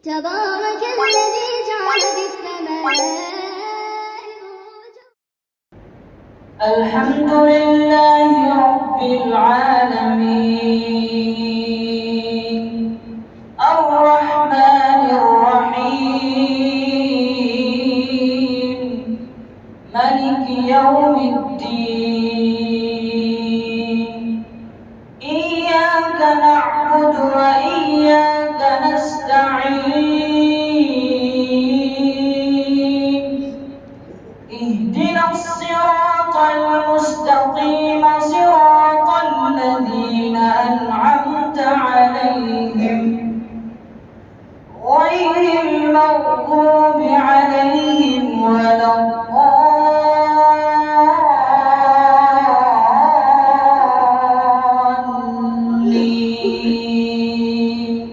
تبارك الذي جعل في السماء الحمد لله رب العالمين الرحمن الرحيم مالك يوم الدين إياك نعبد وإياك نستعين اهدنا الصراط المستقيم صراط الذين أنعمت عليهم غير المغضوب عليهم ولا الضالين.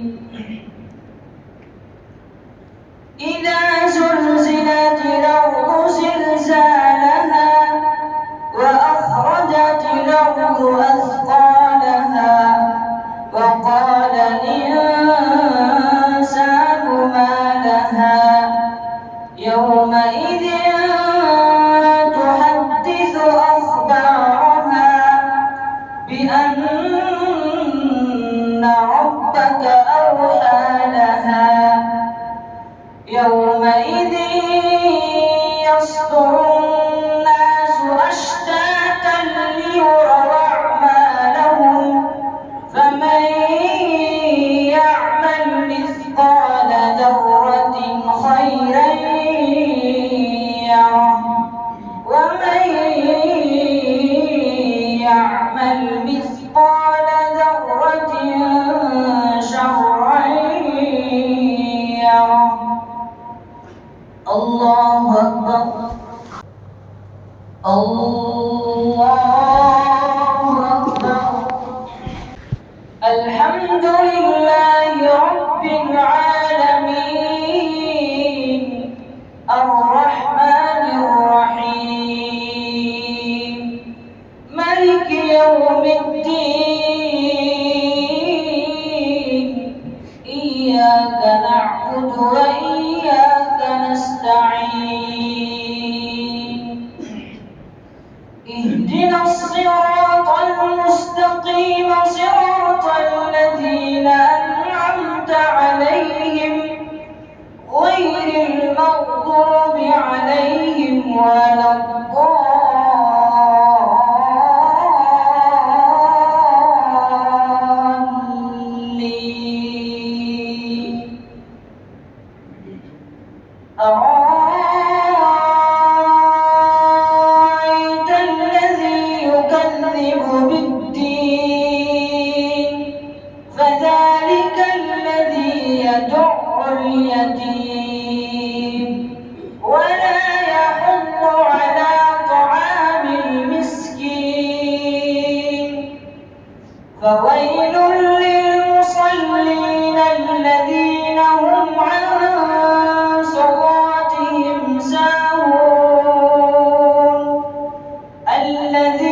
إذا زلزلت الأرض زلزالها وأخرجت الأرض أثقالها وقال الإنسان ما لها يومئذ تحدث أخبارها بأن ربك أوحى لها يومئذ يصدر الناس أشتاتا ليروا أعمالهم فمن يعمل مثقال ذرة خيرا يره ومن يعمل مثقال ذرة شرا يره. الله أكبر الله أكبر. الحمد لله رب العالمين الرحمن الرحيم مالك يوم الدين إياك نعبد وإياك نستعين اهدنا الصراط المستقيم صراط الذين أنعمت عليهم غير المغضوب عليهم ولا الضالين. أرأيت الذي يكذب بالدين فذلك الذي يدع اليتيم ولا يحض على طعام المسكين فويل للمصلين الذين هم عن صلاتهم ساهون الذين